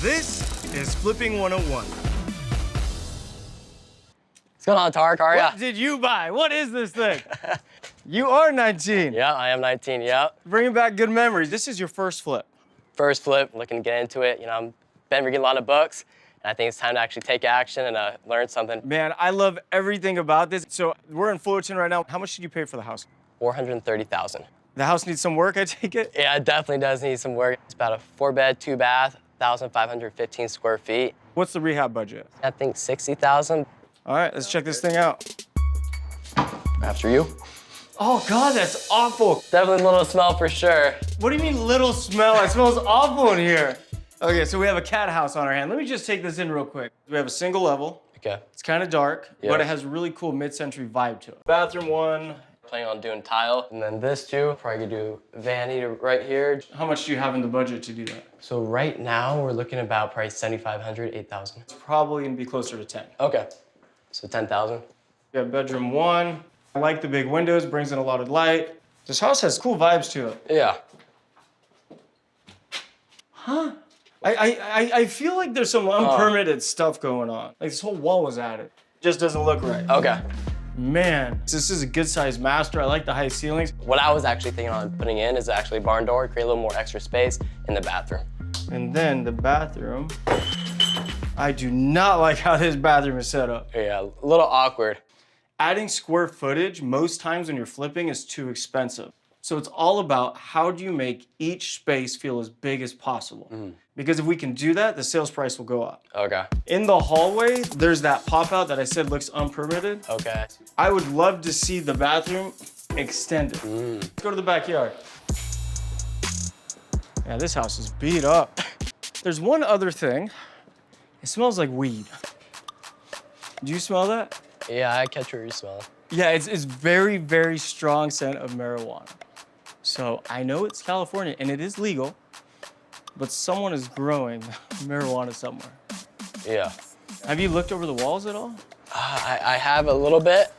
This is Flipping 101. What's going on, Tarek? How are ya? What did you buy? What is this thing? You are 19. Yeah, I am 19, yeah. Bringing back good memories. This is your first flip. First flip, looking to get into it. You know, I've been reading a lot of books, and I think it's time to actually take action and learn something. Man, I love everything about this. So we're in Fullerton right now. How much did you pay for the house? $430,000. The house needs some work, I take it? Yeah, it definitely does need some work. It's about a 4-bed, 2-bath, 1,515 square feet. What's the rehab budget? I think 60,000. All right, let's check this thing out. After you. Oh God, that's awful. Definitely a little smell for sure. What do you mean little smell? It smells awful in here. Okay, so we have a cat house on our hand. Let me just take this in real quick. We have a single level. Okay. It's kind of dark, Yeah. but it has a really cool mid-century vibe to it. Bathroom one. Planning on doing tile, and then this too. Probably could do vanity to right here. How much do you have in the budget to do that? So right now we're looking about probably 7,500, 8,000. It's probably gonna be closer to 10. Okay. So 10,000. We have bedroom one. I like the big windows, brings in a lot of light. This house has cool vibes to it. Yeah. Huh? I feel like there's some unpermitted stuff going on. Like this whole wall was added. Just doesn't look right. Okay. Man, this is a good sized master. I like the high ceilings. What I was actually thinking on putting in is actually a barn door, create a little more extra space in the bathroom. And then the bathroom. I do not like how this bathroom is set up. Yeah, a little awkward. Adding square footage most times when you're flipping is too expensive. So it's all about how do you make each space feel as big as possible. Because if we can do that, the sales price will go up. Okay. In the hallway, there's that pop out that I said looks unpermitted. Okay. I would love to see the bathroom extended. Let's go to the backyard. Yeah, this house is beat up. There's one other thing. It smells like weed. Do you smell that? Yeah, I catch what you're smelling. Yeah, it's very, very strong scent of marijuana. So I know it's California and it is legal, but someone is growing marijuana somewhere. Yeah. Have you looked over the walls at all? I have a little bit.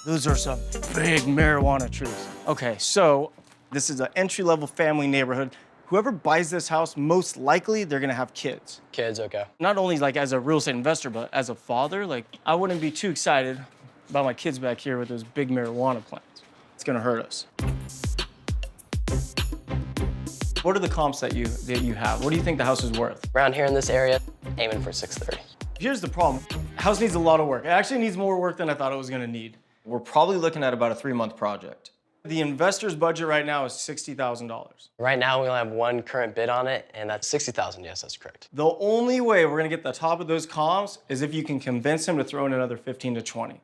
Those are some big marijuana trees. Okay, so this is an entry-level family neighborhood. Whoever buys this house, most likely they're gonna have kids. Kids, okay. Not only like as a real estate investor, but as a father, like I wouldn't be too excited about my kids back here with those big marijuana plants. It's gonna hurt us. What are the comps that you have? What do you think the house is worth? Around here in this area, aiming for 630. Here's the problem. House needs a lot of work. It actually needs more work than I thought it was gonna need. We're probably looking at about a 3-month project. The investor's budget right now is $60,000. Right now we only have one current bid on it, and that's 60,000. Yes, that's correct. The only way we're gonna get the top of those comps is if you can convince him to throw in another 15 to 20.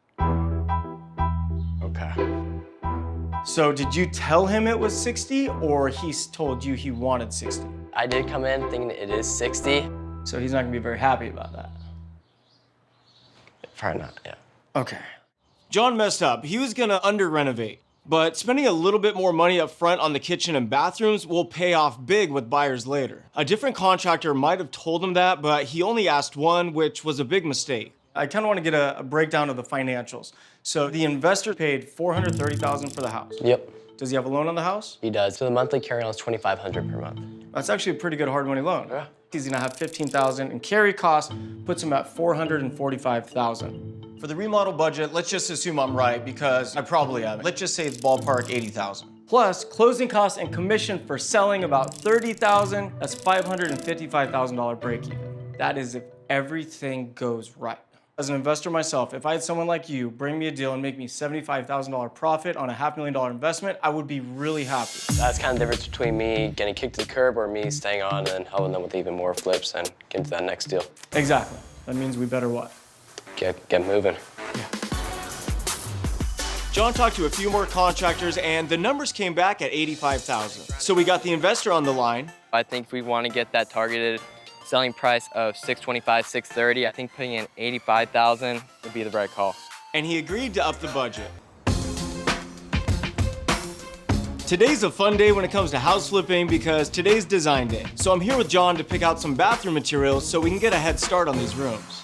Okay. So did you tell him it was 60 or he told you he wanted 60? I did come in thinking it is 60. So he's not gonna be very happy about that. Probably not, yeah. Okay. John messed up. He was gonna under-renovate, but spending a little bit more money up front on the kitchen and bathrooms will pay off big with buyers later. A different contractor might have told him that, but he only asked one, which was a big mistake. I kind of want to get a breakdown of the financials. So the investor paid $430,000 for the house. Yep, Does he have a loan on the house? he does. So the monthly carry-on is $2,500 per month. That's actually a pretty good hard money loan. Yeah. He's gonna have $15,000 and carry costs puts him at $445,000. For the remodel budget, let's just assume I'm right because I probably am. Let's just say it's ballpark 80,000. Plus closing costs and commission for selling about $30,000. That's $555,000 break even. That is if everything goes right. As an investor myself, if I had someone like you bring me a deal and make me $75,000 profit on a $500,000 investment, I would be really happy. That's kind of the difference between me getting kicked to the curb or me staying on and helping them with even more flips and getting to that next deal. Exactly. That means we better what? Get moving. John talked to a few more contractors and the numbers came back at $85,000. So we got the investor on the line. I think if we want to get that targeted selling price of $625, $630, I think putting in $85,000 would be the right call. And he agreed to up the budget. Today's a fun day when it comes to house flipping because today's design day. So I'm here with John to pick out some bathroom materials so we can get a head start on these rooms.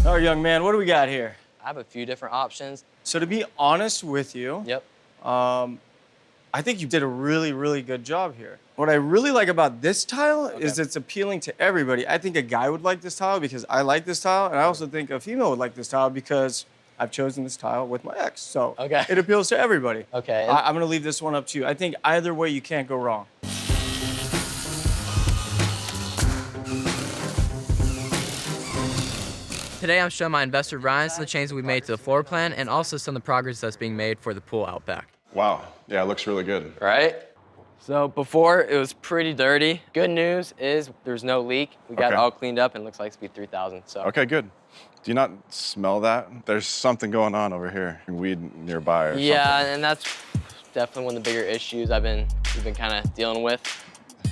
All right, young man, what do we got here? I have a few different options. So to be honest with you, Yep. I I think you did a really, really good job here. What I really like about this tile is it's appealing to everybody. I think a guy would like this tile because I like this tile, and I also think a female would like this tile because I've chosen this tile with my ex. So it appeals to everybody. Okay. I'm gonna leave this one up to you. I think either way you can't go wrong. Today I'm showing my investor Ryan some of the changes we made to the floor plan and also some of the progress that's being made for the pool out back. Wow, yeah, it looks really good. Right? So before it was pretty dirty. Good news is there's no leak. We got it all cleaned up and it looks like it's be 3,000. So Okay, good. Do you not smell that? There's something going on over here. Weed nearby or something. yeah, and that's definitely one of the bigger issues we've been kind of dealing with.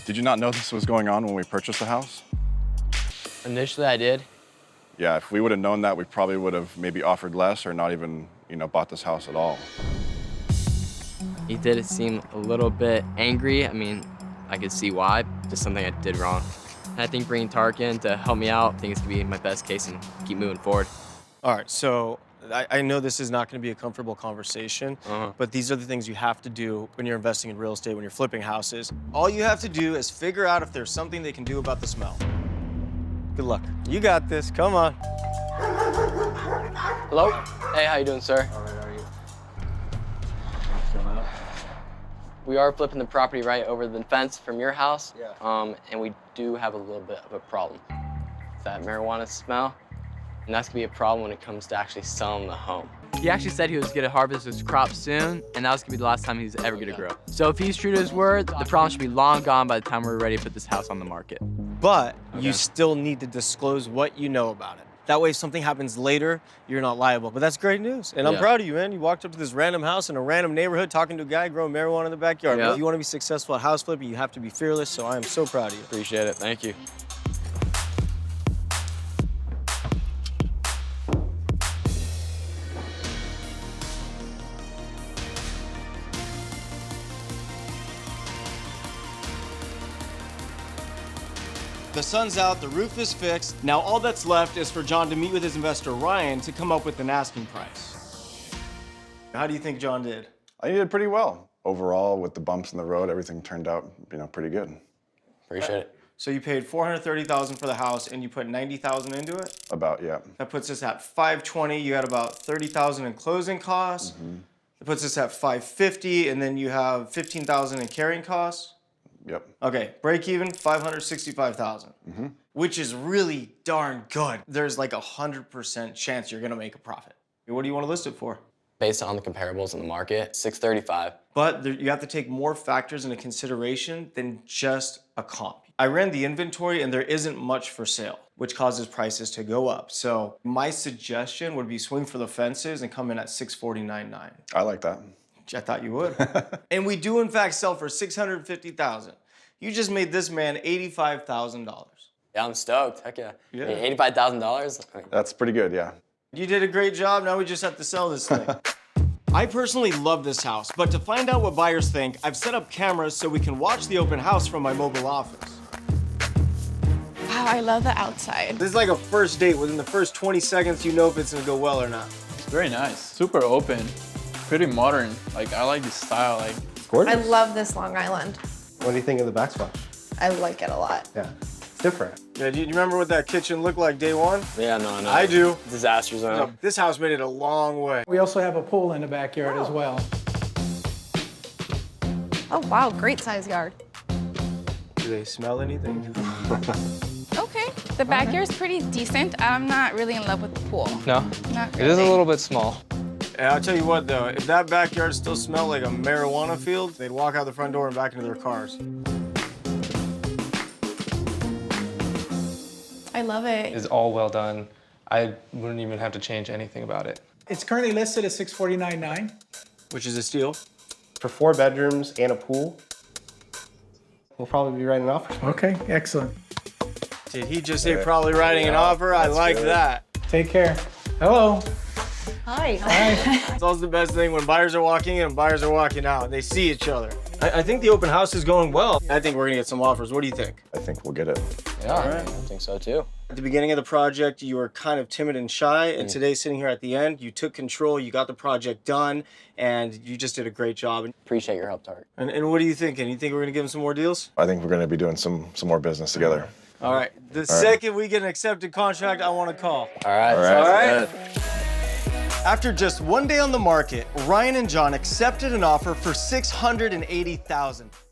Did you not know this was going on when we purchased the house? Initially I did. Yeah, if we would have known that, we probably would have maybe offered less or not even, bought this house at all. He did seem a little bit angry. I mean, I could see why, just something I did wrong. And I think bringing Tarek in to help me out, I think it's gonna be my best case and keep moving forward. All right, so I know this is not gonna be a comfortable conversation, but these are the things you have to do when you're investing in real estate, when you're flipping houses. All you have to do is figure out if there's something they can do about the smell. Good luck. You got this, come on. Hello? Hey, how you doing, sir? All right, how are you? We are flipping the property right over the fence from your house. Yeah. And we do have a little bit of a problem. It's that marijuana smell. And that's gonna be a problem when it comes to actually selling the home. He actually said he was gonna harvest his crop soon, and that was gonna be the last time he was ever gonna grow. So if he's true to his word, the problem should be long gone by the time we're ready to put this house on the market. But you still need to disclose what you know about it. That way, if something happens later, you're not liable. But that's great news. And I'm proud of you, man. You walked up to this random house in a random neighborhood talking to a guy growing marijuana in the backyard. But if you want to be successful at house flipping, you have to be fearless. So I am so proud of you. Appreciate it, thank you. The sun's out, the roof is fixed. Now all that's left is for John to meet with his investor, Ryan, to come up with an asking price. How do you think John did? I did pretty well. Overall, with the bumps in the road, everything turned out, pretty good. Appreciate it. So you paid $430,000 for the house and you put $90,000 into it? About, yeah. That puts us at $520. You had about $30,000 in closing costs. It puts us at $550, and then you have $15,000 in carrying costs. Yep. Okay, break even, $565,000, which is really darn good. There's like 100% chance you're gonna make a profit. What do you want to list it for? Based on the comparables in the market, $635. But you have to take more factors into consideration than just a comp. I ran the inventory and there isn't much for sale, which causes prices to go up. So my suggestion would be swing for the fences and come in at $649.9. I like that. I thought you would. And we do in fact sell for $650,000. You just made this man $85,000. Yeah, I'm stoked, heck yeah. Yeah. I mean, $85,000? That's pretty good, yeah. You did a great job, now we just have to sell this thing. I personally love this house, but to find out what buyers think, I've set up cameras so we can watch the open house from my mobile office. Wow, I love the outside. This is like a first date. Within the first 20 seconds, you know if it's gonna go well or not. It's very nice. Super open. Pretty modern. Like, I like this style. Like, Gorgeous. I love this Long Island. What do you think of the backsplash? I like it a lot. Yeah, it's different. Yeah, do you remember what that kitchen looked like day one? Yeah, no, no. I do. Disaster zone. This house made it a long way. We also have a pool in the backyard as well. Oh wow, great size yard. Do they smell anything? Okay, the backyard's pretty decent. I'm not really in love with the pool. No? Not It is a really. little bit small. Yeah, I'll tell you what though, if that backyard still smelled like a marijuana field, they'd walk out the front door and back into their cars. I love it. Is all well done. I wouldn't even have to change anything about it. It's currently listed at $649.9. Which is a steal. For 4 bedrooms and a pool, we'll probably be writing an offer. Okay, excellent. Did he just say probably writing an offer? I like that. Take care. Hello. Hi. It's always the best thing when buyers are walking in and buyers are walking out. They see each other. I think the open house is going well. I think we're gonna get some offers. What do you think? I think we'll get it. Yeah, I think so too. At the beginning of the project, you were kind of timid and shy, and today, sitting here at the end, you took control, you got the project done, and you just did a great job. Appreciate your help, Tarek. And what are you thinking? You think we're gonna give him some more deals? I think we're going to be doing some more business together. All right. The second we get an accepted contract, I want to call. All right. All right. All right. After just 1 day on the market, Ryan and John accepted an offer for $680,000.